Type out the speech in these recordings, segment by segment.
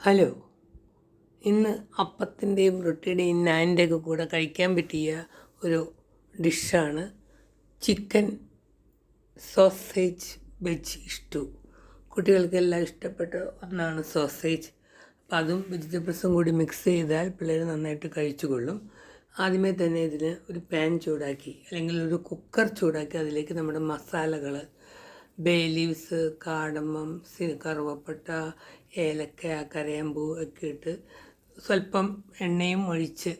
Hello, ഇന്ന് അപ്പത്തിൻ്റെയും റൊട്ടിയുടെയും നാനിൻ്റെയൊക്കെ കൂടെ കഴിക്കാൻ പറ്റിയ ഒരു ഡിഷാണ് ചിക്കൻ സോസേജ് വെജ് സ്റ്റൂ. കുട്ടികൾക്കെല്ലാം ഇഷ്ടപ്പെട്ട ഒന്നാണ് സോസേജ്. അപ്പോൾ അതും വെജിറ്റബിൾസും കൂടി മിക്സ് ചെയ്താൽ പിള്ളേർ നന്നായിട്ട് കഴിച്ചുകൊള്ളും. ആദ്യമേ തന്നെ ഇതിന് ഒരു പാൻ ചൂടാക്കി അല്ലെങ്കിൽ ഒരു കുക്കർ ചൂടാക്കി അതിലേക്ക് നമ്മുടെ മസാലകൾ ബേ ലീവ്സ്, കാടമ്മം, കറുവപ്പട്ട, ഏലക്ക, കരയാമ്പൂ ഒക്കെ ഇട്ട് സ്വല്പം എണ്ണയും ഒഴിച്ച്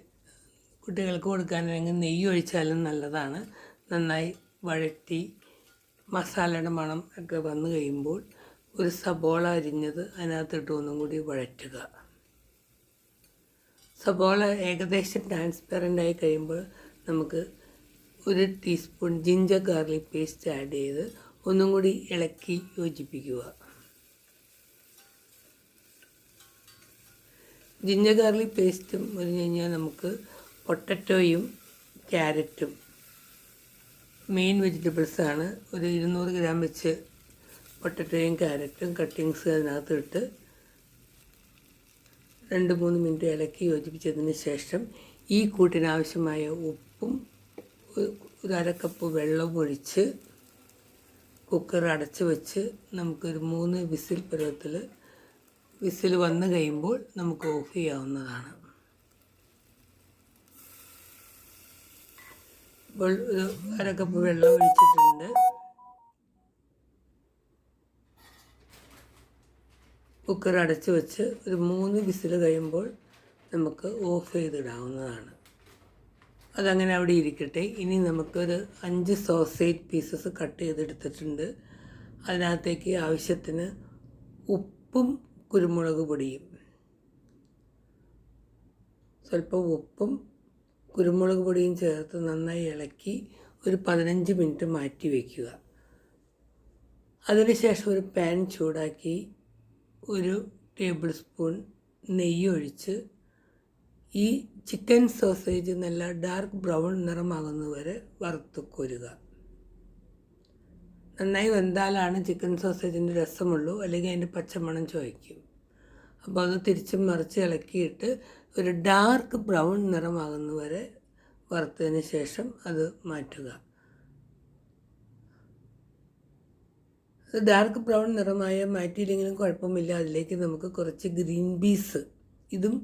കുട്ടികൾക്ക് കൊടുക്കാനാണെങ്കിൽ നെയ്യ് ഒഴിച്ചാലും നല്ലതാണ്. നന്നായി വഴറ്റി മസാലയുടെ മണം ഒക്കെ വന്നു കഴിയുമ്പോൾ ഒരു സബോള അരിഞ്ഞത് അതിനകത്തിട്ട് ഒന്നും കൂടി വഴറ്റുക. സബോള ഏകദേശം ട്രാൻസ്പെറൻ്റായി കഴിയുമ്പോൾ നമുക്ക് 1 teaspoon ginger garlic paste add ചെയ്ത് ഒന്നും കൂടി ഇളക്കി യോജിപ്പിക്കുക. ജിഞ്ചർ ഗാർലിക് പേസ്റ്റും മുരിഞ്ഞ് കഴിഞ്ഞാൽ നമുക്ക് പൊട്ടറ്റോയും ക്യാരറ്റും മെയിൻ വെജിറ്റബിൾസാണ്. ഒരു 200 ഗ്രാം വെച്ച് പൊട്ടറ്റോയും ക്യാരറ്റും കട്ടിങ്സ് അതിനകത്ത് ഇട്ട് 2-3 മിനിറ്റ് ഇളക്കി യോജിപ്പിച്ചതിന് ശേഷം ഈ കൂട്ടിനാവശ്യമായ ഉപ്പും 1/2 കപ്പ് വെള്ളവും ഒഴിച്ച് കുക്കർ അടച്ച് വെച്ച് നമുക്കൊരു 3 വിസിൽ പരുവത്തിൽ വിസിൽ വന്നു കഴിയുമ്പോൾ നമുക്ക് ഓഫ് ചെയ്യാവുന്നതാണ്. ഇപ്പോൾ ഒരു 1/2 കപ്പ് വെള്ളം ഒഴിച്ചിട്ടുണ്ട്. കുക്കർ അടച്ച് വെച്ച് ഒരു 3 വിസിൽ കഴിയുമ്പോൾ നമുക്ക് ഓഫ് ചെയ്തിടാവുന്നതാണ്. അതങ്ങനെ അവിടെ ഇരിക്കട്ടെ. ഇനി നമുക്കൊരു 5 സോസേജ് പീസസ് കട്ട് ചെയ്തെടുത്തിട്ടുണ്ട്. അതിനകത്തേക്ക് ആവശ്യത്തിന് ഉപ്പും കുരുമുളക് പൊടിയും, സ്വല്പം ഉപ്പും കുരുമുളക് പൊടിയും ചേർത്ത് നന്നായി ഇളക്കി ഒരു 15 മിനിറ്റ് മാറ്റി വയ്ക്കുക. അതിനുശേഷം ഒരു പാൻ ചൂടാക്കി 1 ടേബിൾ സ്പൂൺ നെയ്യ് ഒഴിച്ച് ഈ ചിക്കൻ സോസേജ് നല്ല ഡാർക്ക് ബ്രൗൺ നിറമാകുന്നതുവരെ വറുത്ത് കോരുക. നന്നായി വെന്താലാണ് ചിക്കൻ സോസേജിൻ്റെ രസമുള്ളൂ, അല്ലെങ്കിൽ അതിൻ്റെ പച്ചമണം ചുവയ്ക്കും. അപ്പോൾ അത് തിരിച്ചും മറിച്ച് ഇളക്കിയിട്ട് ഒരു ഡാർക്ക് ബ്രൗൺ നിറമാകുന്നതുവരെ വറുത്തതിന് ശേഷം അത് മാറ്റുക. ഡാർക്ക് ബ്രൗൺ നിറമായ മാറ്റിയില്ലെങ്കിലും കുഴപ്പമില്ല. അതിലേക്ക് നമുക്ക് കുറച്ച് ഗ്രീൻ പീസ്, ഇതും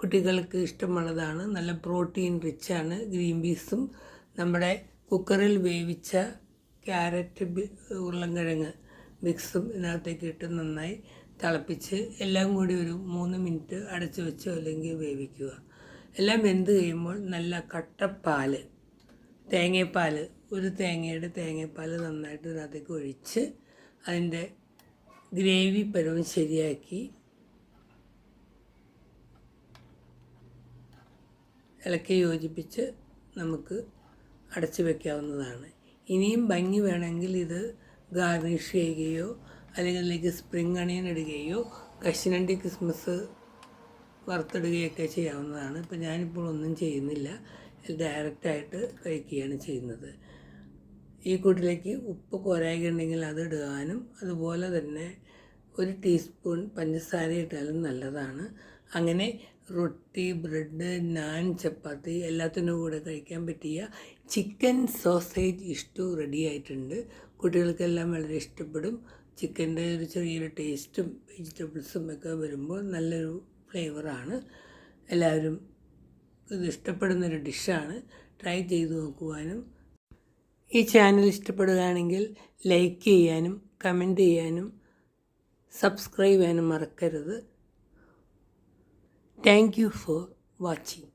കുട്ടികൾക്ക് ഇഷ്ടമുള്ളതാണ്. നല്ല പ്രോട്ടീൻ റിച്ചാണ്. ഗ്രീൻ പീസും നമ്മുടെ കുക്കറിൽ വേവിച്ച ക്യാരറ്റ്, ഉരുളൻകിഴങ്ങ് മിക്സും ഇതിനകത്തേക്ക് ഇട്ട് നന്നായി തിളപ്പിച്ച് എല്ലാം കൂടി ഒരു 3 മിനിറ്റ് അടച്ചു വെച്ചോ അല്ലെങ്കിൽ വേവിക്കുക. എല്ലാം വെന്ത് കഴിയുമ്പോൾ നല്ല കട്ടപ്പാൽ, തേങ്ങാപ്പാൽ, ഒരു തേങ്ങയുടെ തേങ്ങാപ്പാൽ നന്നായിട്ട് ഇതിനകത്തേക്ക് ഒഴിച്ച് അതിൻ്റെ ഗ്രേവി പരുവം ശരിയാക്കി ഇളക്കി യോജിപ്പിച്ച് നമുക്ക് അടച്ചു വയ്ക്കാവുന്നതാണ്. ഇനിയും ഭംഗി വേണമെങ്കിൽ ഇത് ഗാർണിഷ് ചെയ്യുകയോ അല്ലെങ്കിൽ അതിലേക്ക് സ്പ്രിംഗ് അണിയൻ ഇടുകയോ കശുവണ്ടി കിസ്മസ് വറുത്തിടുകയൊക്കെ ചെയ്യാവുന്നതാണ്. ഇപ്പോൾ ഞാനിപ്പോൾ ഒന്നും ചെയ്യുന്നില്ല, ഡയറക്റ്റായിട്ട് കഴിക്കുകയാണ് ചെയ്യുന്നത്. ഈ കൂട്ടിലേക്ക് ഉപ്പ് കുറയുകയുണ്ടെങ്കിൽ അത് ഇടാനും അതുപോലെ തന്നെ 1 ടീസ്പൂൺ പഞ്ചസാര ഇട്ടാലും നല്ലതാണ്. അങ്ങനെ റൊട്ടി, ബ്രെഡ്, നാൻ, ചപ്പാത്തി എല്ലാത്തിനും കൂടെ കഴിക്കാൻ പറ്റിയ ചിക്കൻ സോസേജ് സ്റ്റൂ റെഡി ആയിട്ടുണ്ട്. കുട്ടികൾക്കെല്ലാം വളരെ ഇഷ്ടപ്പെടും. ചിക്കൻ്റെ ഒരു ചെറിയൊരു ടേസ്റ്റും വെജിറ്റബിൾസും ഒക്കെ വരുമ്പോൾ നല്ലൊരു ഫ്ലേവറാണ്. എല്ലാവരും ഇത് ഇഷ്ടപ്പെടുന്നൊരു ഡിഷാണ്. ട്രൈ ചെയ്ത് നോക്കുവാനും ഈ ചാനൽ ഇഷ്ടപ്പെടുകയാണെങ്കിൽ ലൈക്ക് ചെയ്യാനും കമൻറ്റ് ചെയ്യാനും സബ്സ്ക്രൈബ് ചെയ്യാനും മറക്കരുത്. Thank you for watching.